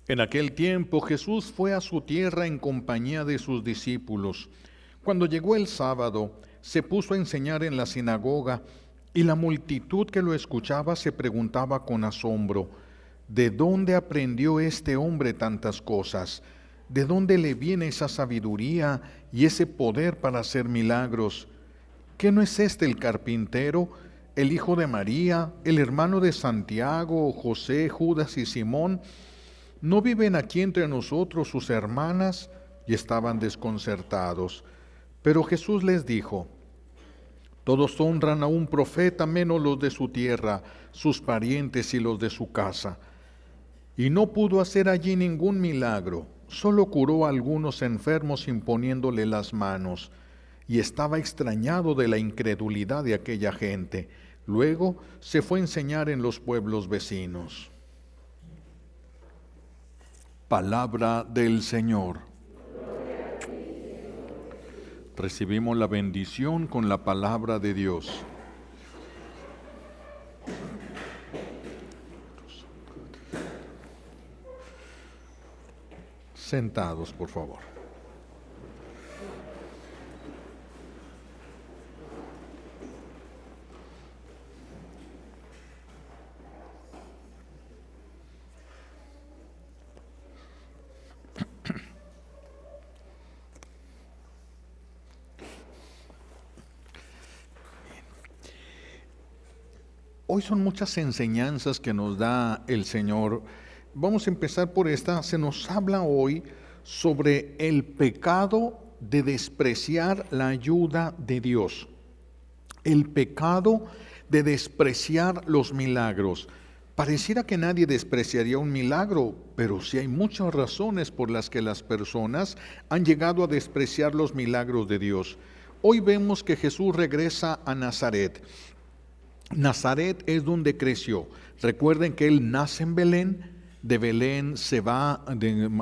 En aquel tiempo Jesús fue a su tierra en compañía de sus discípulos. Cuando llegó el sábado, se puso a enseñar en la sinagoga, y la multitud que lo escuchaba se preguntaba con asombro: ¿de dónde aprendió este hombre tantas cosas? ¿De dónde le viene esa sabiduría y ese poder para hacer milagros? ¿Qué no es este el carpintero, el hijo de María, el hermano de Santiago, José, Judas y Simón? ¿No viven aquí entre nosotros sus hermanas? Y estaban desconcertados. Pero Jesús les dijo: todos honran a un profeta menos los de su tierra, sus parientes y los de su casa. Y no pudo hacer allí ningún milagro, solo curó a algunos enfermos imponiéndole las manos. Y estaba extrañado de la incredulidad de aquella gente. Luego se fue a enseñar en los pueblos vecinos. Palabra del Señor. Recibimos la bendición con la palabra de Dios. Sentados, por favor. Hoy son muchas enseñanzas que nos da el Señor. Vamos a empezar por esta. Se nos habla hoy sobre el pecado de despreciar la ayuda de Dios. El pecado de despreciar los milagros. Pareciera que nadie despreciaría un milagro, pero sí hay muchas razones por las que las personas han llegado a despreciar los milagros de Dios. Hoy vemos que Jesús regresa a Nazaret. Nazaret es donde creció. Recuerden que él nace en Belén. De Belén se va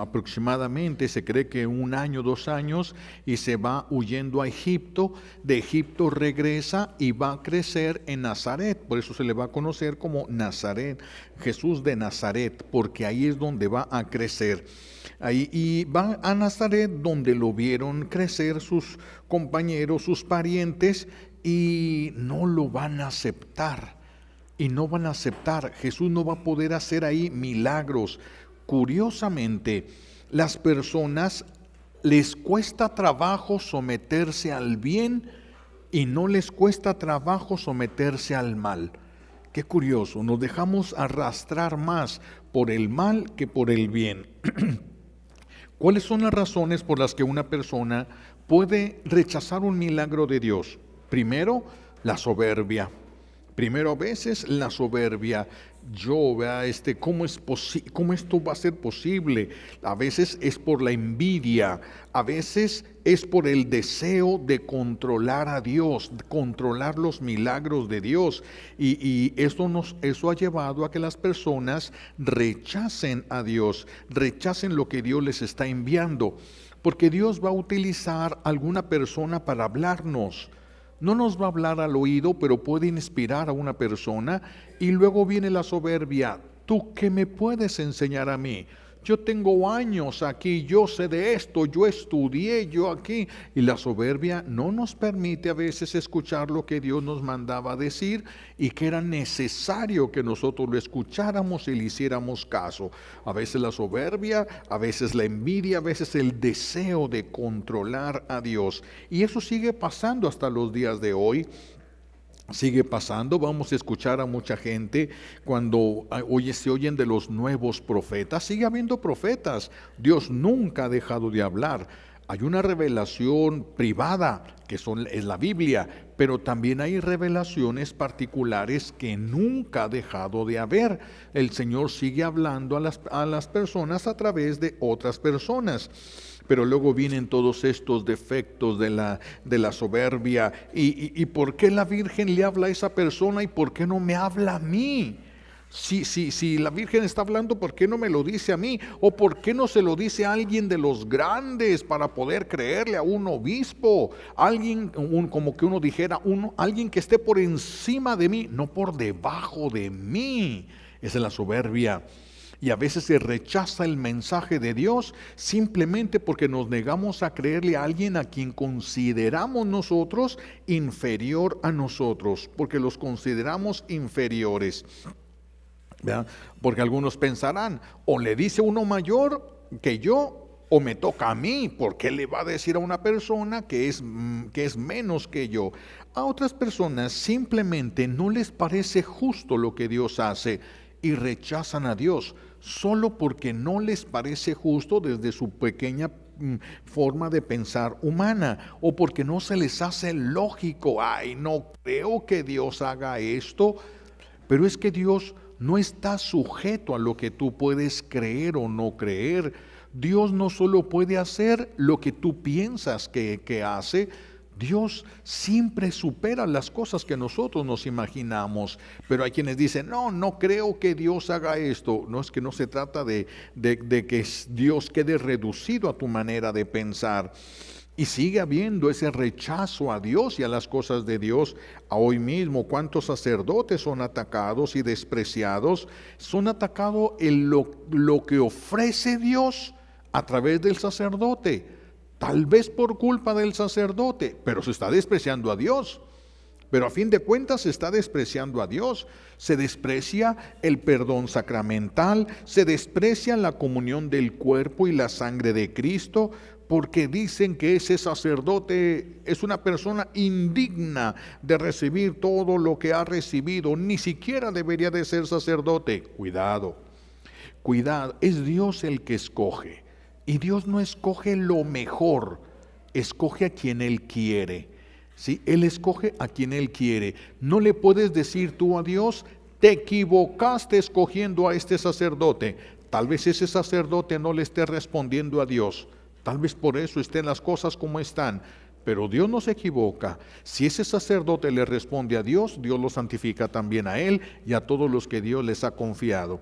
aproximadamente, se cree que 1 año, 2 años, y se va huyendo a Egipto. De Egipto regresa y va a crecer en Nazaret. Por eso se le va a conocer como Nazaret, Jesús de Nazaret, porque ahí es donde va a crecer. Ahí, y va a Nazaret, donde lo vieron crecer sus compañeros, sus parientes, y no lo van a aceptar. Y no van a aceptar. Jesús no va a poder hacer ahí milagros. Curiosamente, las personas les cuesta trabajo someterse al bien y no les cuesta trabajo someterse al mal. Qué curioso, nos dejamos arrastrar más por el mal que por el bien. ¿Cuáles son las razones por las que una persona puede rechazar un milagro de Dios? Primero, la soberbia. Primero, a veces la soberbia. ¿Cómo esto va a ser posible? A veces es por la envidia, a veces es por el deseo de controlar a Dios, controlar los milagros de Dios. Y eso ha llevado a que las personas rechacen a Dios, rechacen lo que Dios les está enviando. Porque Dios va a utilizar a alguna persona para hablarnos. No nos va a hablar al oído, pero puede inspirar a una persona. Y luego viene la soberbia. ¿Tú qué me puedes enseñar a mí? Yo tengo años aquí, yo sé de esto, yo estudié, yo aquí. Y la soberbia no nos permite a veces escuchar lo que Dios nos mandaba decir y que era necesario que nosotros lo escucháramos y le hiciéramos caso. A veces la soberbia, a veces la envidia, a veces el deseo de controlar a Dios. Y eso sigue pasando hasta los días de hoy. Sigue pasando. Vamos a escuchar a mucha gente cuando se oyen de los nuevos profetas. Sigue habiendo profetas. Dios nunca ha dejado de hablar. Hay una revelación privada es la Biblia, pero también hay revelaciones particulares que nunca ha dejado de haber. El Señor sigue hablando a las personas a través de otras personas. Pero luego vienen todos estos defectos de la soberbia. ¿Y por qué la Virgen le habla a esa persona y por qué no me habla a mí? Si la Virgen está hablando, ¿por qué no me lo dice a mí? ¿O por qué no se lo dice a alguien de los grandes para poder creerle, a un obispo? Alguien, como que uno dijera, alguien que esté por encima de mí, no por debajo de mí. Esa es la soberbia. Y a veces se rechaza el mensaje de Dios simplemente porque nos negamos a creerle a alguien a quien consideramos nosotros inferior a nosotros, porque los consideramos inferiores. ¿Verdad? Porque algunos pensarán, o le dice uno mayor que yo, o me toca a mí, porque le va a decir a una persona que es menos que yo. A otras personas simplemente no les parece justo lo que Dios hace y rechazan a Dios, solo porque no les parece justo desde su pequeña forma de pensar humana, o porque no se les hace lógico. Ay, no creo que Dios haga esto. Pero es que Dios no está sujeto a lo que tú puedes creer o no creer. Dios no solo puede hacer lo que tú piensas que hace, Dios siempre supera las cosas que nosotros nos imaginamos. Pero hay quienes dicen, no creo que Dios haga esto. No, es que no se trata de que Dios quede reducido a tu manera de pensar. Y sigue habiendo ese rechazo a Dios y a las cosas de Dios. A hoy mismo, ¿cuántos sacerdotes son atacados y despreciados? Son atacados en lo que ofrece Dios a través del sacerdote. Tal vez por culpa del sacerdote, pero se está despreciando a Dios. Pero a fin de cuentas se está despreciando a Dios. Se desprecia el perdón sacramental, se desprecia la comunión del cuerpo y la sangre de Cristo, porque dicen que ese sacerdote es una persona indigna de recibir todo lo que ha recibido, ni siquiera debería de ser sacerdote. Cuidado, es Dios el que escoge, y Dios no escoge lo mejor, escoge a quien Él quiere. ¿Sí? Él escoge a quien Él quiere. No le puedes decir tú a Dios, te equivocaste escogiendo a este sacerdote. Tal vez ese sacerdote no le esté respondiendo a Dios. Tal vez por eso estén las cosas como están, pero Dios no se equivoca. Si ese sacerdote le responde a Dios, Dios lo santifica también a él y a todos los que Dios les ha confiado.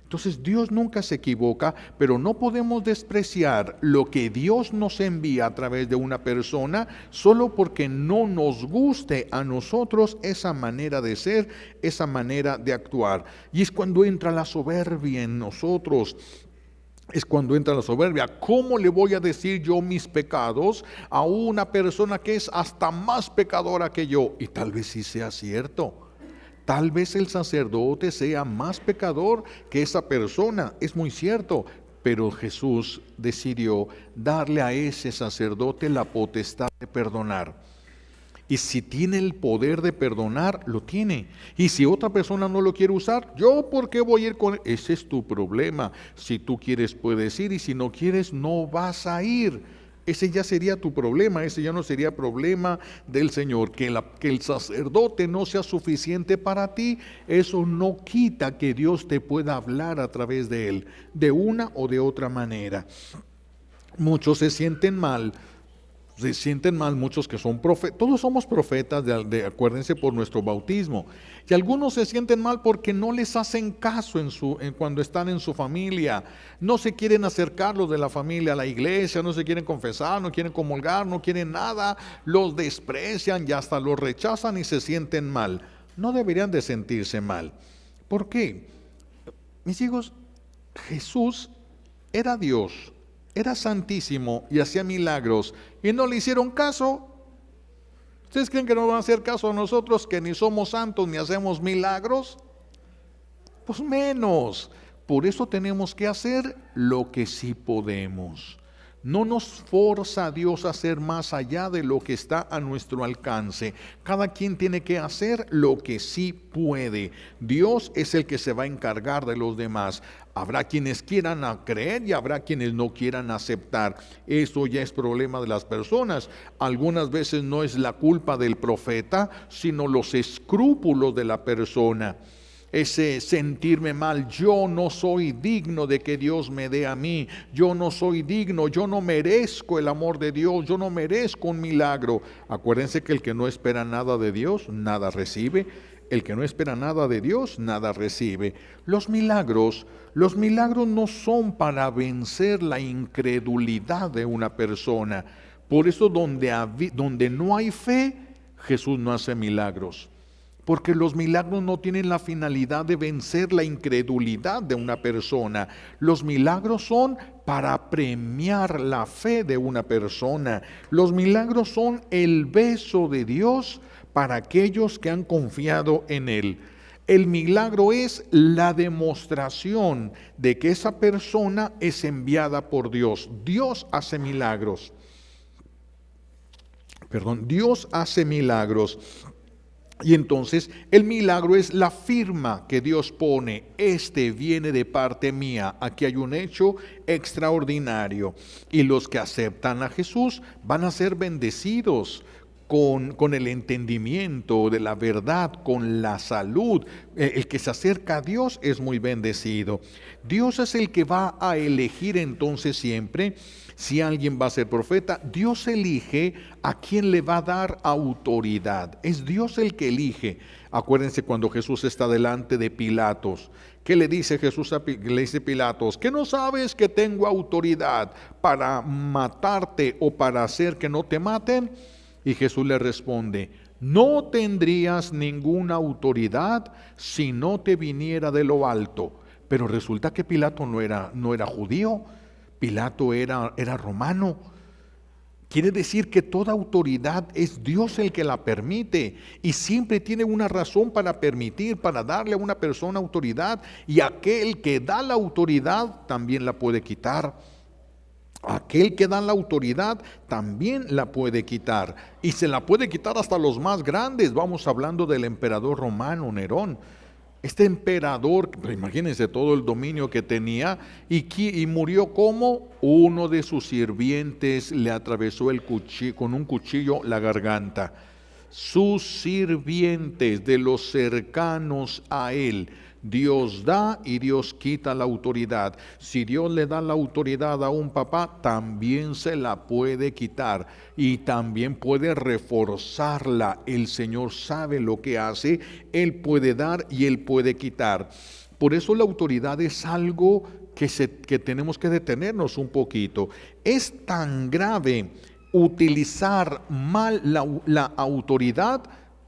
Entonces Dios nunca se equivoca, pero no podemos despreciar lo que Dios nos envía a través de una persona solo porque no nos guste a nosotros esa manera de ser, esa manera de actuar. Y es cuando entra la soberbia en nosotros. Es cuando entra la soberbia. ¿Cómo le voy a decir yo mis pecados a una persona que es hasta más pecadora que yo? Y tal vez sí sea cierto. Tal vez el sacerdote sea más pecador que esa persona. Es muy cierto. Pero Jesús decidió darle a ese sacerdote la potestad de perdonar. Y si tiene el poder de perdonar, lo tiene. Y si otra persona no lo quiere usar, ¿yo por qué voy a ir con él? Ese es tu problema. Si tú quieres, puedes ir, y si no quieres, no vas a ir. Ese ya sería tu problema, ese ya no sería problema del Señor. Que el sacerdote no sea suficiente para ti, eso no quita que Dios te pueda hablar a través de él, de una o de otra manera. Muchos se sienten mal muchos que son profetas. Todos somos profetas, acuérdense, por nuestro bautismo. Y algunos se sienten mal porque no les hacen caso cuando están en su familia. No se quieren acercar los de la familia a la iglesia, no se quieren confesar, no quieren comulgar, no quieren nada. Los desprecian y hasta los rechazan y se sienten mal. No deberían de sentirse mal. ¿Por qué? Mis hijos, Jesús era Dios, era santísimo y hacía milagros, y no le hicieron caso. ¿Ustedes creen que no van a hacer caso a nosotros, que ni somos santos ni hacemos milagros? Pues menos. Por eso tenemos que hacer lo que sí podemos. No nos forza Dios a hacer más allá de lo que está a nuestro alcance. Cada quien tiene que hacer lo que sí puede. Dios es el que se va a encargar de los demás. Habrá quienes quieran creer y habrá quienes no quieran aceptar. Eso ya es problema de las personas. Algunas veces no es la culpa del profeta, sino los escrúpulos de la persona. Ese sentirme mal, yo no soy digno de que Dios me dé a mí, yo no soy digno, yo no merezco el amor de Dios, yo no merezco un milagro. Acuérdense que el que no espera nada de Dios, nada recibe. El que no espera nada de Dios, nada recibe. Los milagros no son para vencer la incredulidad de una persona. Por eso donde no hay fe, Jesús no hace milagros. porque los milagros no tienen la finalidad de vencer la incredulidad de una persona. Los milagros son para premiar la fe de una persona. Los milagros son el beso de Dios para aquellos que han confiado en Él. El milagro es la demostración de que esa persona es enviada por Dios. Dios hace milagros. Dios hace milagros. Y entonces el milagro es la firma que Dios pone. Este viene de parte mía. Aquí hay un hecho extraordinario. Y los que aceptan a Jesús van a ser bendecidos con el entendimiento de la verdad, con la salud. El que se acerca a Dios es muy bendecido. Dios es el que va a elegir entonces siempre. Si alguien va a ser profeta, Dios elige a quien le va a dar autoridad. Es Dios el que elige. Acuérdense cuando Jesús está delante de Pilatos. ¿Qué le dice Jesús le dice Pilatos? ¿Que no sabes que tengo autoridad para matarte o para hacer que no te maten? Y Jesús le responde: no tendrías ninguna autoridad si no te viniera de lo alto. Pero resulta que Pilato no era judío. Pilato era romano. Quiere decir que toda autoridad es Dios el que la permite, y siempre tiene una razón para permitir, para darle a una persona autoridad, y aquel que da la autoridad también la puede quitar. Aquel que da la autoridad también la puede quitar, y se la puede quitar hasta los más grandes. Vamos hablando del emperador romano Nerón. Este emperador, imagínense todo el dominio que tenía, y murió como uno de sus sirvientes le atravesó con un cuchillo la garganta. Sus sirvientes, de los cercanos a él. Dios da y Dios quita la autoridad. Si Dios le da la autoridad a un papá, también se la puede quitar y también puede reforzarla. El Señor sabe lo que hace. Él puede dar y Él puede quitar. Por eso la autoridad es algo que tenemos que detenernos un poquito. Es tan grave utilizar mal la autoridad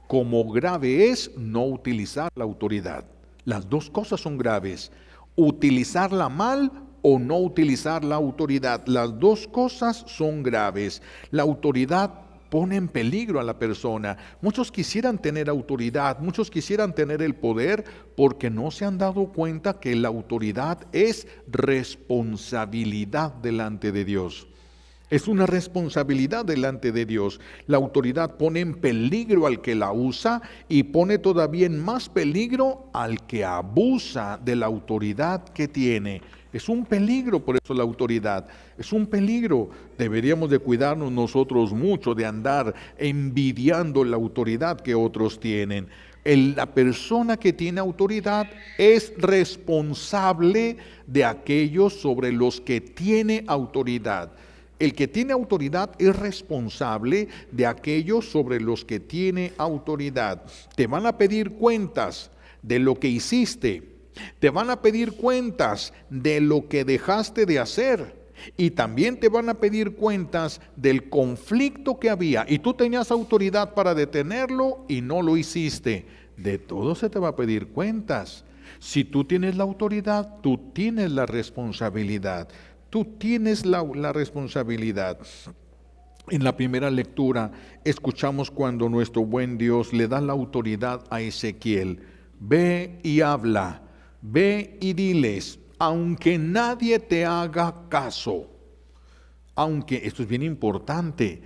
como grave es no utilizar la autoridad. Las dos cosas son graves. Utilizarla mal o no utilizar la autoridad. Las dos cosas son graves. La autoridad pone en peligro a la persona. Muchos quisieran tener autoridad, muchos quisieran tener el poder, porque no se han dado cuenta que la autoridad es responsabilidad delante de Dios. Es una responsabilidad delante de Dios. La autoridad pone en peligro al que la usa y pone todavía en más peligro al que abusa de la autoridad que tiene. Es un peligro, por eso la autoridad. Es un peligro. Deberíamos de cuidarnos nosotros mucho de andar envidiando la autoridad que otros tienen. La persona que tiene autoridad es responsable de aquellos sobre los que tiene autoridad. El que tiene autoridad es responsable de aquellos sobre los que tiene autoridad. Te van a pedir cuentas de lo que hiciste. Te van a pedir cuentas de lo que dejaste de hacer. Y también te van a pedir cuentas del conflicto que había. Y tú tenías autoridad para detenerlo y no lo hiciste. De todo se te va a pedir cuentas. Si tú tienes la autoridad, tú tienes la responsabilidad. Tú tienes la responsabilidad. En la primera lectura escuchamos cuando nuestro buen Dios le da la autoridad a Ezequiel. Ve y habla, ve y diles, aunque nadie te haga caso. Esto es bien importante.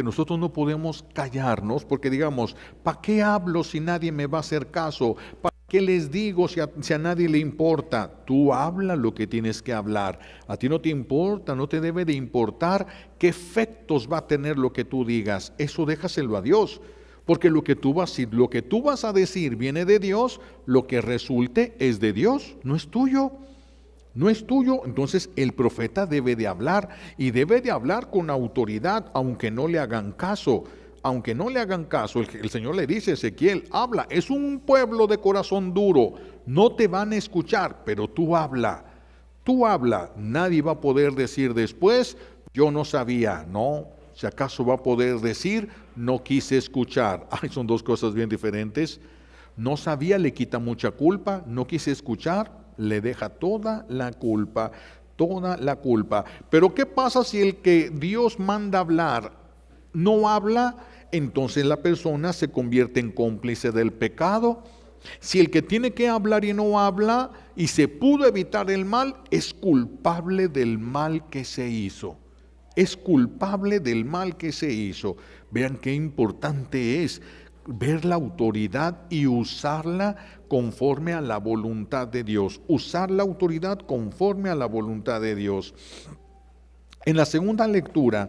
Nosotros no podemos callarnos porque digamos, ¿para qué hablo si nadie me va a hacer caso? ¿Para qué les digo si a nadie le importa? Tú habla lo que tienes que hablar. A ti no te importa, no te debe de importar qué efectos va a tener lo que tú digas. Eso déjaselo a Dios. Porque lo que tú vas a decir viene de Dios, lo que resulte es de Dios, no es tuyo. No es tuyo. Entonces el profeta debe de hablar y debe de hablar con autoridad, aunque no le hagan caso. Aunque no le hagan caso, el Señor le dice a Ezequiel, habla, es un pueblo de corazón duro, no te van a escuchar, pero tú habla, nadie va a poder decir después, yo no sabía, no, Si acaso va a poder decir, no quise escuchar. Ay, son dos cosas bien diferentes. No sabía, le quita mucha culpa. No quise escuchar, le deja toda la culpa. Toda la culpa. Pero ¿qué pasa si el que Dios manda hablar no habla? Entonces la persona se convierte en cómplice del pecado. Si el que tiene que hablar y no habla y se pudo evitar el mal, es culpable del mal que se hizo. Es culpable del mal que se hizo. Vean qué importante es ver la autoridad y usarla conforme a la voluntad de Dios. Usar la autoridad conforme a la voluntad de Dios. En la segunda lectura,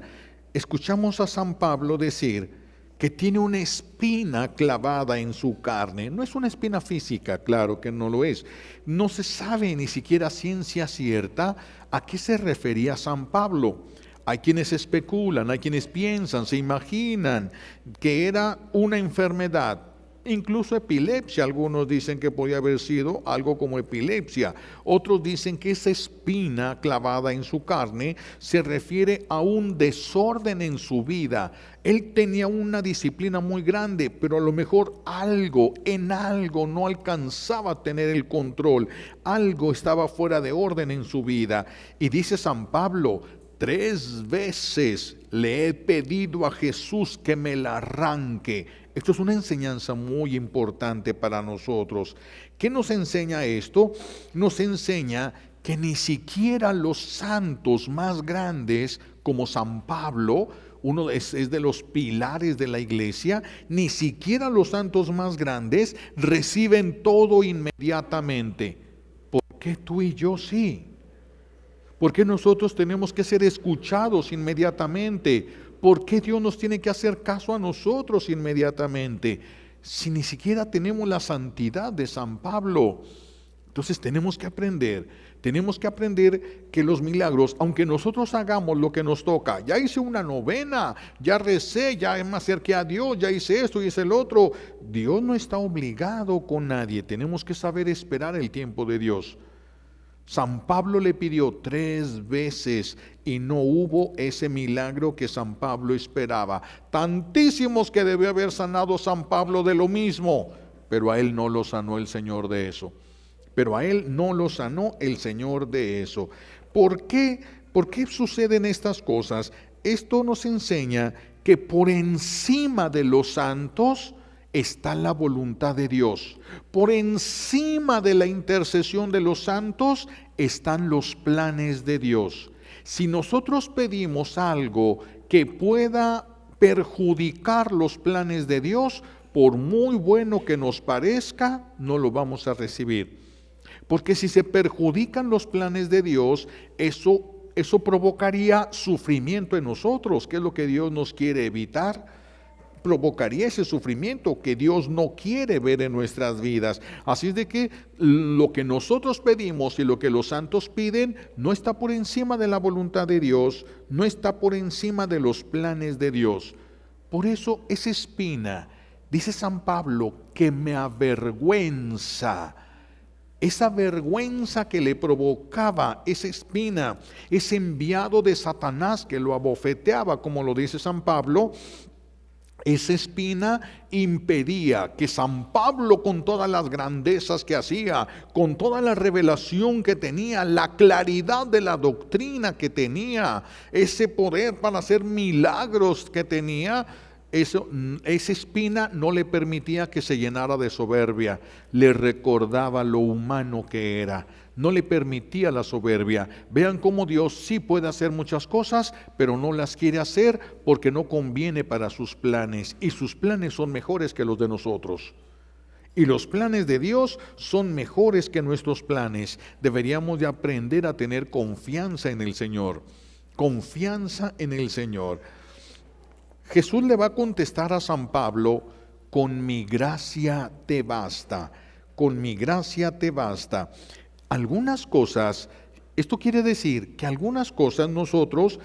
escuchamos a San Pablo decir que tiene una espina clavada en su carne. No es una espina física, claro que no lo es. No se sabe ni siquiera a ciencia cierta a qué se refería San Pablo. Hay quienes especulan, hay quienes piensan, se imaginan que era una enfermedad, incluso epilepsia. Algunos dicen que podía haber sido algo como epilepsia. Otros dicen que esa espina clavada en su carne se refiere a un desorden en su vida. Él tenía una disciplina muy grande, pero a lo mejor en algo no alcanzaba a tener el control. Algo estaba fuera de orden en su vida. Y dice San Pablo, 3 veces le he pedido a Jesús que me la arranque. Esto es una enseñanza muy importante para nosotros. ¿Qué nos enseña esto? Nos enseña que ni siquiera los santos más grandes, como San Pablo, uno es de los pilares de la iglesia, ni siquiera los santos más grandes reciben todo inmediatamente. ¿Por qué tú y yo sí? ¿Por qué nosotros tenemos que ser escuchados inmediatamente? ¿Por qué Dios nos tiene que hacer caso a nosotros inmediatamente? Si ni siquiera tenemos la santidad de San Pablo. Entonces tenemos que aprender que los milagros, aunque nosotros hagamos lo que nos toca, ya hice una novena, ya recé, ya me acerqué a Dios, ya hice esto y hice el otro. Dios no está obligado con nadie, tenemos que saber esperar el tiempo de Dios. San Pablo le pidió 3 veces y no hubo ese milagro que San Pablo esperaba. Tantísimos que debió haber sanado San Pablo de lo mismo, pero a él no lo sanó el Señor de eso. ¿Por qué? ¿Por qué suceden estas cosas? Esto nos enseña que por encima de los santos está la voluntad de Dios. Por encima de la intercesión de los santos están los planes de Dios. Si nosotros pedimos algo que pueda perjudicar los planes de Dios, por muy bueno que nos parezca, no lo vamos a recibir. Porque si se perjudican los planes de Dios, eso provocaría sufrimiento en nosotros, que es lo que Dios nos quiere evitar. Provocaría ese sufrimiento que Dios no quiere ver en nuestras vidas. Así es de que lo que nosotros pedimos y lo que los santos piden no está por encima de la voluntad de Dios, no está por encima de los planes de Dios. Por eso esa espina, dice San Pablo, que me avergüenza. Esa vergüenza que le provocaba esa espina, ese enviado de Satanás que lo abofeteaba, como lo dice San Pablo, esa espina impedía que San Pablo, con todas las grandezas que hacía, con toda la revelación que tenía, la claridad de la doctrina que tenía, ese poder para hacer milagros que tenía, esa espina no le permitía que se llenara de soberbia, le recordaba lo humano que era. No le permitía la soberbia. Vean cómo Dios sí puede hacer muchas cosas, pero no las quiere hacer porque no conviene para sus planes. Y sus planes son mejores que los de nosotros. Y los planes de Dios son mejores que nuestros planes. Deberíamos de aprender a tener confianza en el Señor. Confianza en el Señor. Jesús le va a contestar a San Pablo, con mi gracia te basta. Con mi gracia te basta. Algunas cosas, esto quiere decir que algunas cosas nosotros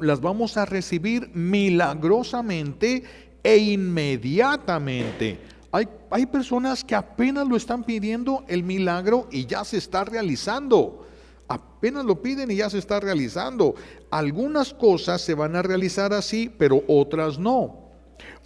las vamos a recibir milagrosamente e inmediatamente. Hay personas que apenas lo están pidiendo el milagro y ya se está realizando. Apenas lo piden y ya se está realizando. Algunas cosas se van a realizar así, pero otras no.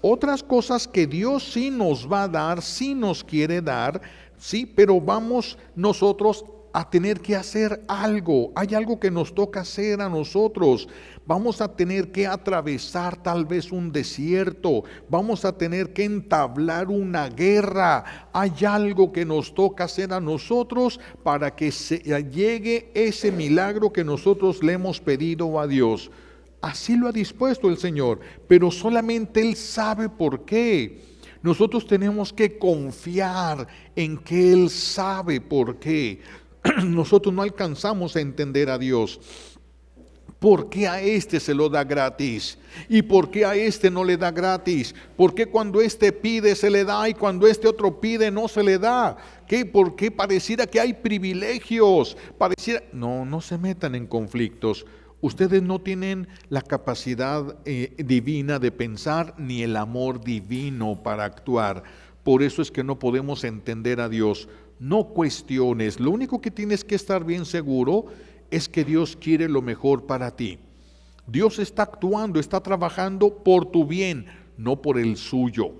Otras cosas que Dios sí nos va a dar, sí nos quiere dar, sí, pero vamos nosotros a tener que hacer algo. Hay algo que nos toca hacer a nosotros. Vamos a tener que atravesar tal vez un desierto. Vamos a tener que entablar una guerra. Hay algo que nos toca hacer a nosotros para que llegue ese milagro que nosotros le hemos pedido a Dios. Así lo ha dispuesto el Señor, pero solamente Él sabe por qué. Nosotros tenemos que confiar en que Él sabe por qué. Nosotros no alcanzamos a entender a Dios. ¿Por qué a este se lo da gratis? ¿Y por qué a este no le da gratis? ¿Por qué cuando este pide se le da y cuando este otro pide no se le da? ¿Qué? ¿Por qué pareciera que hay privilegios? No se metan en conflictos. Ustedes no tienen la capacidad divina de pensar ni el amor divino para actuar. Por eso es que no podemos entender a Dios. No cuestiones. Lo único que tienes que estar bien seguro es que Dios quiere lo mejor para ti. Dios está actuando, está trabajando por tu bien, no por el suyo.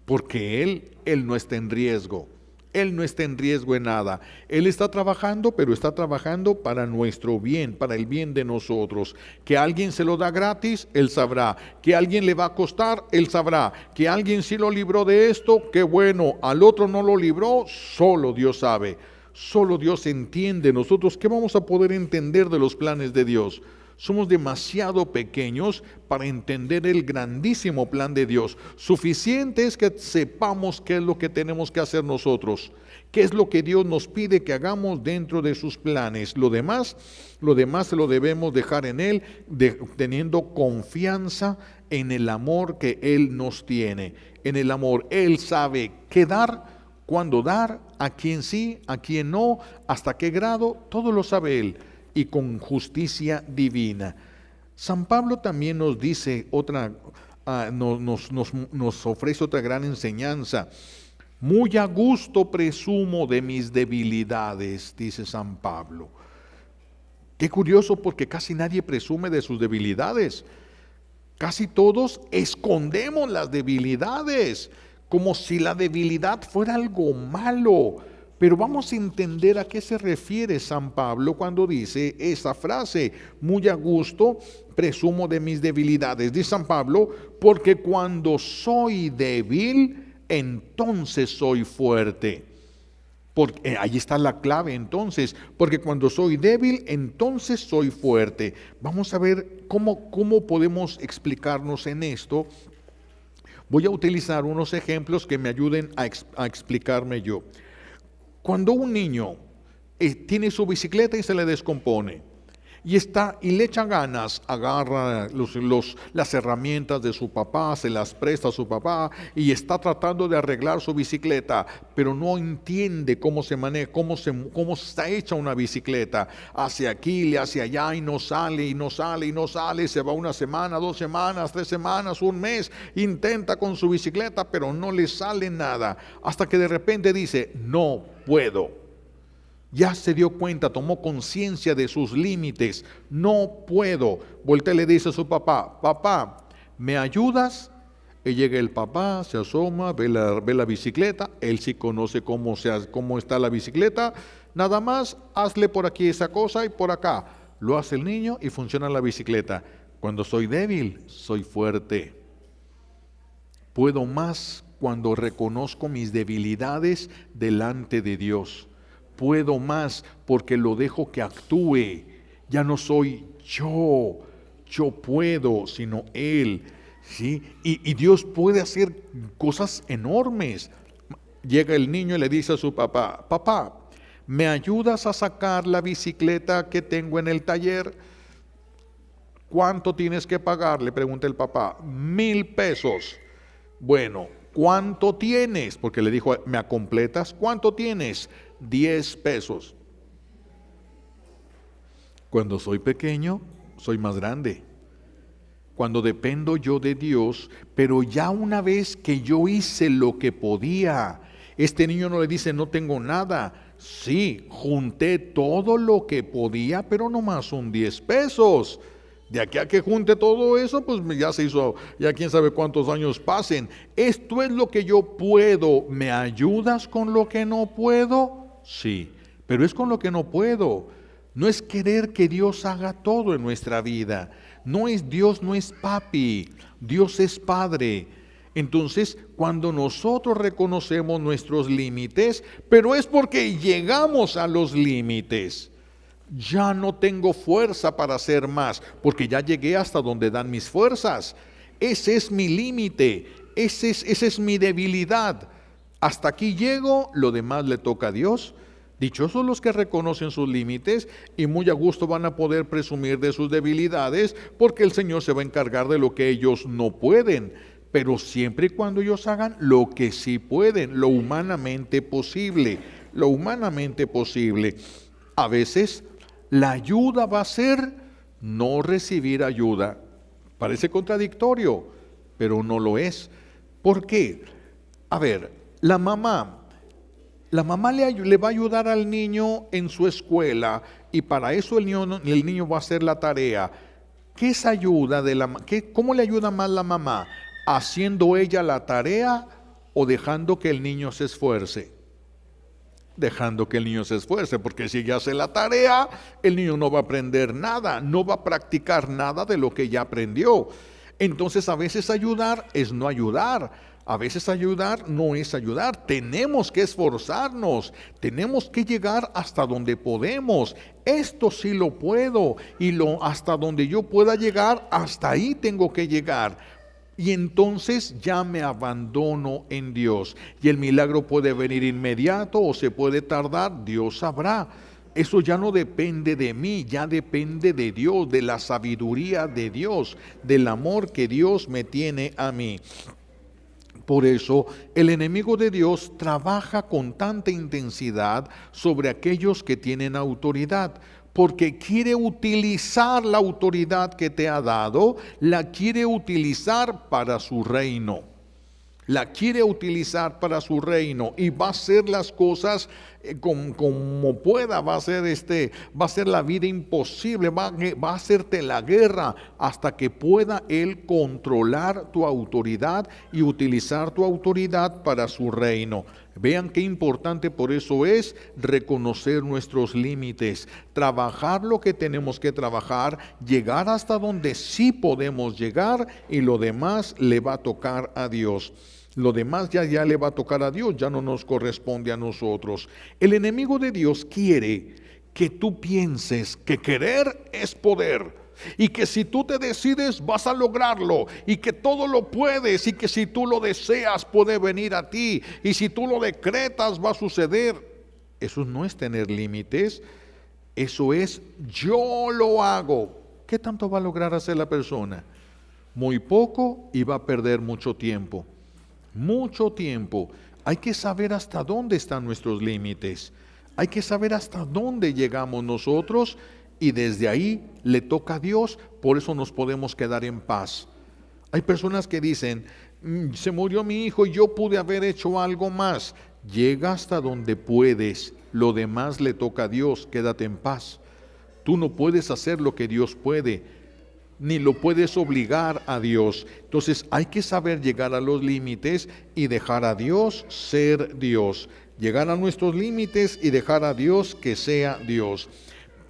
Porque Él no está en riesgo. Él no está en riesgo en nada. Él está trabajando, pero está trabajando para nuestro bien, para el bien de nosotros. Que alguien se lo da gratis, Él sabrá. Que alguien le va a costar, Él sabrá. Que alguien sí lo libró de esto, qué bueno. Al otro no lo libró, solo Dios sabe. Solo Dios entiende. Nosotros, ¿qué vamos a poder entender de los planes de Dios? Somos demasiado pequeños para entender el grandísimo plan de Dios. Suficiente es que sepamos qué es lo que tenemos que hacer nosotros, qué es lo que Dios nos pide que hagamos dentro de sus planes. Lo demás se lo debemos dejar en Él, teniendo confianza en el amor que Él nos tiene. En el amor, Él sabe qué dar, cuándo dar, a quién sí, a quién no, hasta qué grado, todo lo sabe Él. Y con justicia divina. San Pablo también nos dice nos ofrece otra gran enseñanza. Muy a gusto presumo de mis debilidades, dice San Pablo. Qué curioso, porque casi nadie presume de sus debilidades. Casi todos escondemos las debilidades, como si la debilidad fuera algo malo. Pero vamos a entender a qué se refiere San Pablo cuando dice esa frase, muy a gusto presumo de mis debilidades. Dice San Pablo, porque cuando soy débil, entonces soy fuerte. Ahí está la clave entonces, porque cuando soy débil, entonces soy fuerte. Vamos a ver cómo podemos explicarnos en esto. Voy a utilizar unos ejemplos que me ayuden a explicarme yo. Cuando un niño tiene su bicicleta y se le descompone, y le echa ganas, agarra las herramientas de su papá, se las presta a su papá y está tratando de arreglar su bicicleta, pero no entiende cómo se maneja, cómo está hecha una bicicleta. Hace aquí, le hace allá y no sale, se va una semana, 2 semanas, 3 semanas, un mes, intenta con su bicicleta, pero no le sale nada, hasta que de repente dice, no puedo. Ya se dio cuenta, tomó conciencia de sus límites. No puedo. Voltea y le dice a su papá, papá, ¿me ayudas? Y llega el papá, se asoma, ve la bicicleta. Él sí conoce cómo está la bicicleta. Nada más, hazle por aquí esa cosa y por acá. Lo hace el niño y funciona la bicicleta. Cuando soy débil, soy fuerte. Puedo más cuando reconozco mis debilidades delante de Dios. Puedo más porque lo dejo que actúe. Ya no soy yo puedo, sino Él. ¿Sí? Y Dios puede hacer cosas enormes. Llega el niño y le dice a su papá, papá, ¿me ayudas a sacar la bicicleta que tengo en el taller? ¿Cuánto tienes que pagar? Le pregunta el papá. 1,000 pesos. Bueno, ¿cuánto tienes? Porque le dijo, ¿me completas? ¿Cuánto tienes? 10 pesos. Cuando soy pequeño, soy más grande. Cuando dependo yo de Dios, pero ya una vez que yo hice lo que podía, este niño no le dice no tengo nada, Sí, junté todo lo que podía, pero nomás son 10 pesos. De aquí a que junte todo eso, pues ya se hizo, ya quién sabe cuántos años pasen. Esto es lo que yo puedo. ¿Me ayudas con lo que no puedo? Sí, pero es con lo que no puedo. No es querer que Dios haga todo en nuestra vida. Dios no es papi, Dios es Padre. Entonces, cuando nosotros reconocemos nuestros límites, pero es porque llegamos a los límites. Ya no tengo fuerza para hacer más, porque ya llegué hasta donde dan mis fuerzas. Ese es mi límite, esa es mi debilidad. Hasta aquí llego, lo demás le toca a Dios. Dichosos los que reconocen sus límites y muy a gusto van a poder presumir de sus debilidades, porque el Señor se va a encargar de lo que ellos no pueden. Pero siempre y cuando ellos hagan lo que sí pueden, lo humanamente posible, lo humanamente posible. A veces la ayuda va a ser no recibir ayuda. Parece contradictorio, pero no lo es. ¿Por qué? A ver, la mamá le va a ayudar al niño en su escuela y para eso el niño va a hacer la tarea. ¿Qué es ayuda cómo le ayuda más la mamá? ¿Haciendo ella la tarea o dejando que el niño se esfuerce? Dejando que el niño se esfuerce, porque si ella hace la tarea, el niño no va a aprender nada, no va a practicar nada de lo que ya aprendió. Entonces a veces ayudar es no ayudar, a veces ayudar no es ayudar. Tenemos que esforzarnos, tenemos que llegar hasta donde podemos. Esto sí lo puedo y hasta donde yo pueda llegar, hasta ahí tengo que llegar. Y entonces ya me abandono en Dios. Y el milagro puede venir inmediato o se puede tardar, Dios sabrá. Eso ya no depende de mí, ya depende de Dios, de la sabiduría de Dios, del amor que Dios me tiene a mí. Por eso el enemigo de Dios trabaja con tanta intensidad sobre aquellos que tienen autoridad, porque quiere utilizar la autoridad que te ha dado, la quiere utilizar para su reino. La quiere utilizar para su reino y va a hacer las cosas como pueda, va a hacer la vida imposible, va a hacerte la guerra hasta que pueda él controlar tu autoridad y utilizar tu autoridad para su reino. Vean qué importante por eso es reconocer nuestros límites, trabajar lo que tenemos que trabajar, llegar hasta donde sí podemos llegar y lo demás le va a tocar a Dios. Lo demás ya le va a tocar a Dios, ya no nos corresponde a nosotros. El enemigo de Dios quiere que tú pienses que querer es poder y que si tú te decides vas a lograrlo y que todo lo puedes y que si tú lo deseas puede venir a ti y si tú lo decretas va a suceder. Eso no es tener límites, eso es yo lo hago. ¿Qué tanto va a lograr hacer la persona? Muy poco y va a perder mucho tiempo. Mucho tiempo. Hay que saber hasta dónde están nuestros límites. Hay que saber hasta dónde llegamos nosotros y desde ahí le toca a Dios, por eso nos podemos quedar en paz. Hay personas que dicen, se murió mi hijo y yo pude haber hecho algo más. Llega hasta donde puedes, lo demás le toca a Dios, quédate en paz. Tú no puedes hacer lo que Dios puede, ni lo puedes obligar a Dios. Entonces hay que saber llegar a los límites y dejar a Dios ser Dios. Llegar a nuestros límites y dejar a Dios que sea Dios.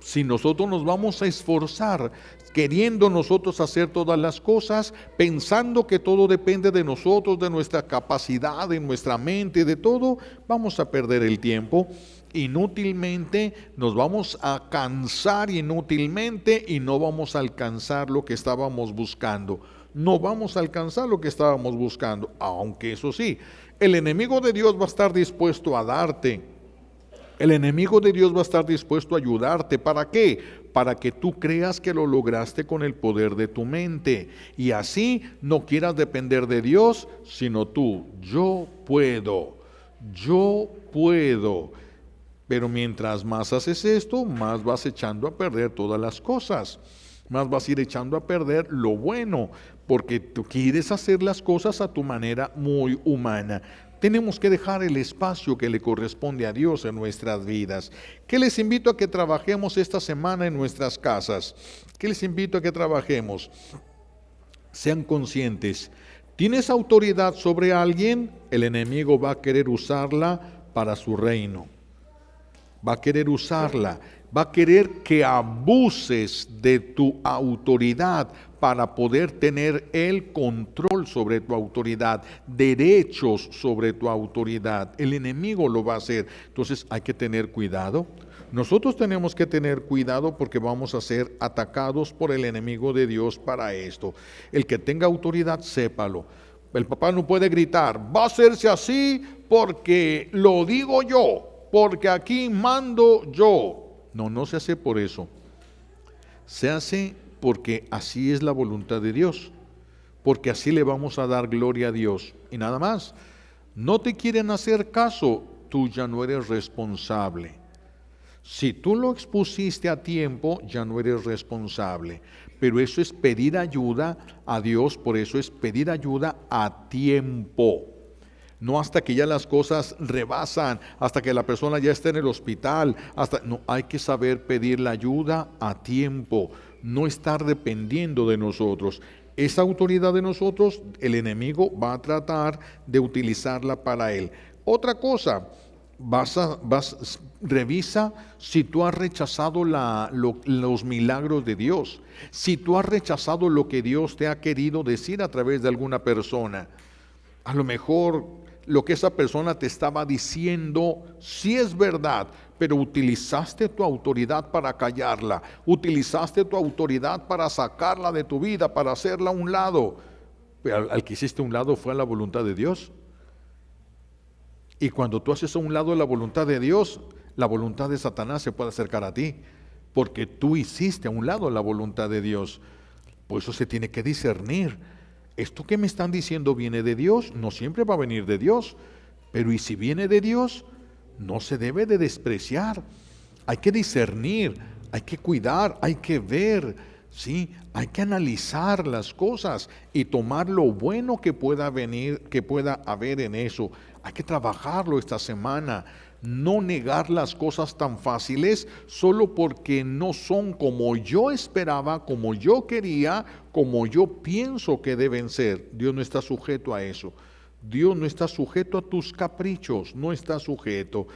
Si nosotros nos vamos a esforzar queriendo nosotros hacer todas las cosas, pensando que todo depende de nosotros, de nuestra capacidad, de nuestra mente, de todo, vamos a perder el tiempo. Inútilmente nos vamos a cansar inútilmente y no vamos a alcanzar lo que estábamos buscando. No vamos a alcanzar lo que estábamos buscando, aunque eso sí, el enemigo de Dios va a estar dispuesto a darte. El enemigo de Dios va a estar dispuesto a ayudarte. ¿Para qué? Para que tú creas que lo lograste con el poder de tu mente. Y así no quieras depender de Dios, sino tú. Yo puedo. Pero mientras más haces esto, más vas echando a perder todas las cosas. Más vas a ir echando a perder lo bueno, porque tú quieres hacer las cosas a tu manera muy humana. Tenemos que dejar el espacio que le corresponde a Dios en nuestras vidas. ¿Qué les invito a que trabajemos esta semana en nuestras casas? ¿Qué les invito a que trabajemos? Sean conscientes. ¿Tienes autoridad sobre alguien? El enemigo va a querer usarla para su reino. Va a querer usarla. Va a querer que abuses de tu autoridad para poder tener el control sobre tu autoridad, derechos sobre tu autoridad. El enemigo lo va a hacer. Entonces hay que tener cuidado. Nosotros tenemos que tener cuidado porque vamos a ser atacados por el enemigo de Dios para esto. El que tenga autoridad, sépalo. El papá no puede gritar, va a hacerse así porque lo digo yo, porque aquí mando yo. No, no se hace por eso. Se hace porque así es la voluntad de Dios, porque así le vamos a dar gloria a Dios. Y nada más, no te quieren hacer caso, tú ya no eres responsable. Si tú lo expusiste a tiempo, ya no eres responsable. Pero eso es pedir ayuda a Dios, por eso es pedir ayuda a tiempo. No hasta que ya las cosas rebasan, hasta que la persona ya esté en el hospital. No, hay que saber pedir la ayuda a tiempo, no estar dependiendo de nosotros. Esa autoridad de nosotros, el enemigo va a tratar de utilizarla para él. Otra cosa, revisa si tú has rechazado los milagros de Dios, si tú has rechazado lo que Dios te ha querido decir a través de alguna persona. A lo mejor lo que esa persona te estaba diciendo sí es verdad, pero utilizaste tu autoridad para callarla, utilizaste tu autoridad para sacarla de tu vida, para hacerla a un lado. Pero al que hiciste a un lado fue a la voluntad de Dios. Y cuando tú haces a un lado la voluntad de Dios, la voluntad de Satanás se puede acercar a ti, porque tú hiciste a un lado la voluntad de Dios. Por eso se tiene que discernir. Esto que me están diciendo viene de Dios, no siempre va a venir de Dios, pero y si viene de Dios, no se debe de despreciar. Hay que discernir, hay que cuidar, hay que ver, ¿sí? Hay que analizar las cosas y tomar lo bueno que pueda venir, que pueda haber en eso. Hay que trabajarlo esta semana. No negar las cosas tan fáciles solo porque no son como yo esperaba, como yo quería, como yo pienso que deben ser. Dios no está sujeto a eso. Dios no está sujeto a tus caprichos, no está sujeto.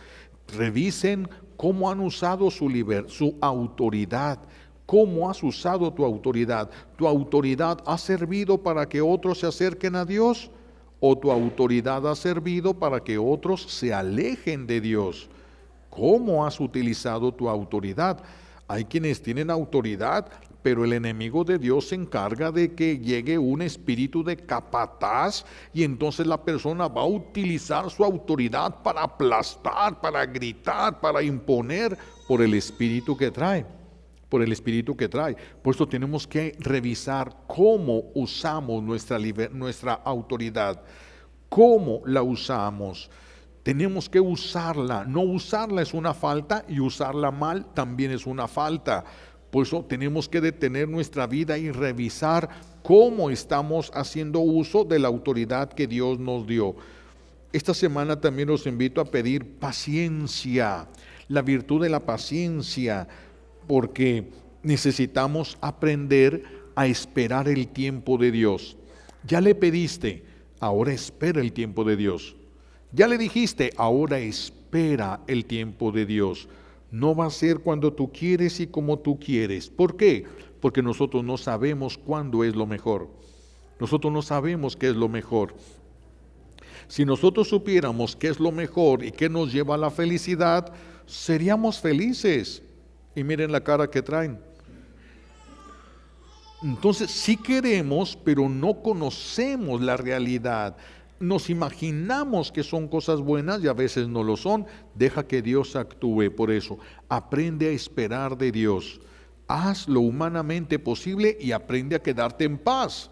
Revisen cómo han usado su autoridad. ¿Cómo has usado tu autoridad? ¿Tu autoridad ha servido para que otros se acerquen a Dios? ¿O tu autoridad ha servido para que otros se alejen de Dios? ¿Cómo has utilizado tu autoridad? Hay quienes tienen autoridad, pero el enemigo de Dios se encarga de que llegue un espíritu de capataz y entonces la persona va a utilizar su autoridad para aplastar, para gritar, para imponer por el espíritu que trae. Por el espíritu que trae. Por eso tenemos que revisar cómo usamos nuestra autoridad, cómo la usamos. Tenemos que usarla. No usarla es una falta y usarla mal también es una falta. Por eso tenemos que detener nuestra vida y revisar cómo estamos haciendo uso de la autoridad que Dios nos dio. Esta semana también los invito a pedir paciencia, la virtud de la paciencia, porque necesitamos aprender a esperar el tiempo de Dios. Ya le pediste, ahora espera el tiempo de Dios. Ya le dijiste, ahora espera el tiempo de Dios. No va a ser cuando tú quieres y como tú quieres. ¿Por qué? Porque nosotros no sabemos cuándo es lo mejor. Nosotros no sabemos qué es lo mejor. Si nosotros supiéramos qué es lo mejor y qué nos lleva a la felicidad, seríamos felices. Y miren la cara que traen. Entonces sí queremos, pero no conocemos la realidad. Nos imaginamos que son cosas buenas y a veces no lo son. Deja que Dios actúe por eso. Aprende a esperar de Dios. Haz lo humanamente posible y aprende a quedarte en paz.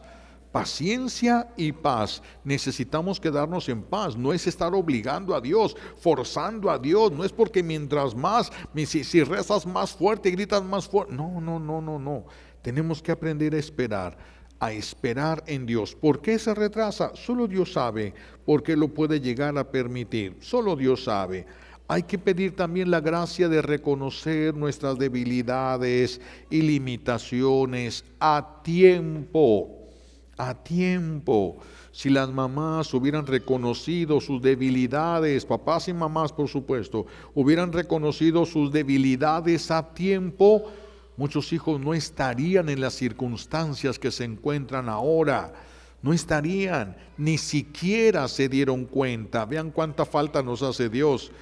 Paciencia y paz. Necesitamos quedarnos en paz. No es estar obligando a Dios, forzando a Dios. No es porque mientras más, si rezas más fuerte, gritas más fuerte. No. Tenemos que aprender a esperar. a esperar en Dios. ¿Por qué se retrasa? Solo Dios sabe por qué lo puede llegar a permitir. Solo Dios sabe. Hay que pedir también la gracia de reconocer nuestras debilidades y limitaciones a tiempo. A tiempo. Si las mamás hubieran reconocido sus debilidades, papás y mamás por supuesto, hubieran reconocido sus debilidades a tiempo, muchos hijos no estarían en las circunstancias que se encuentran ahora. No estarían, ni siquiera se dieron cuenta. Vean cuánta falta nos hace Dios.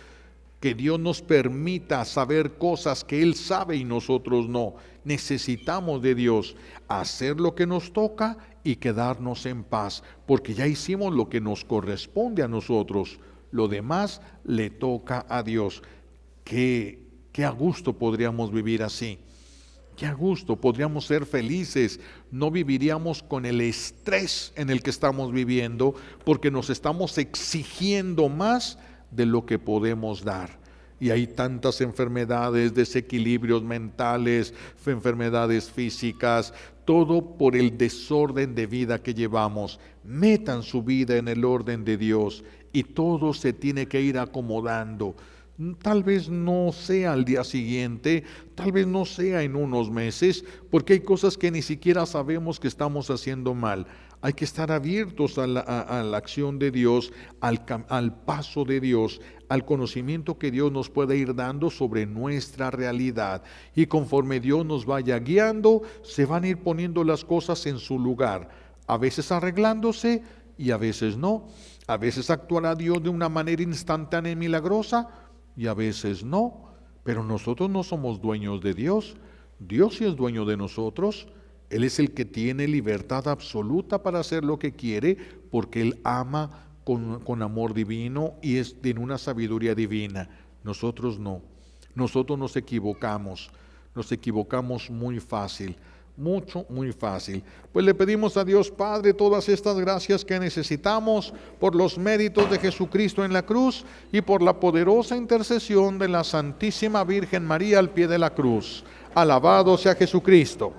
Que Dios nos permita saber cosas que Él sabe y nosotros no. Necesitamos de Dios hacer lo que nos toca y quedarnos en paz, porque ya hicimos lo que nos corresponde a nosotros. Lo demás le toca a Dios. Qué a gusto podríamos vivir así. Qué a gusto, podríamos ser felices, no viviríamos con el estrés en el que estamos viviendo, porque nos estamos exigiendo más de lo que podemos dar. Y hay tantas enfermedades, desequilibrios mentales, enfermedades físicas, todo por el desorden de vida que llevamos. Metan su vida en el orden de Dios y todo se tiene que ir acomodando. Tal vez no sea al día siguiente, tal vez no sea en unos meses, porque hay cosas que ni siquiera sabemos que estamos haciendo mal. Hay que estar abiertos a la acción de Dios, al paso de Dios, al conocimiento que Dios nos puede ir dando sobre nuestra realidad. Y conforme Dios nos vaya guiando, se van a ir poniendo las cosas en su lugar, a veces arreglándose y a veces no. A veces actuará Dios de una manera instantánea y milagrosa, y a veces no, pero nosotros no somos dueños de Dios. Dios sí es dueño de nosotros. Él es el que tiene libertad absoluta para hacer lo que quiere, porque Él ama con amor divino y tiene una sabiduría divina. Nosotros no. Nosotros nos equivocamos muy fácil. Muy fácil. Pues le pedimos a Dios Padre todas estas gracias que necesitamos por los méritos de Jesucristo en la cruz y por la poderosa intercesión de la Santísima Virgen María al pie de la cruz. Alabado sea Jesucristo.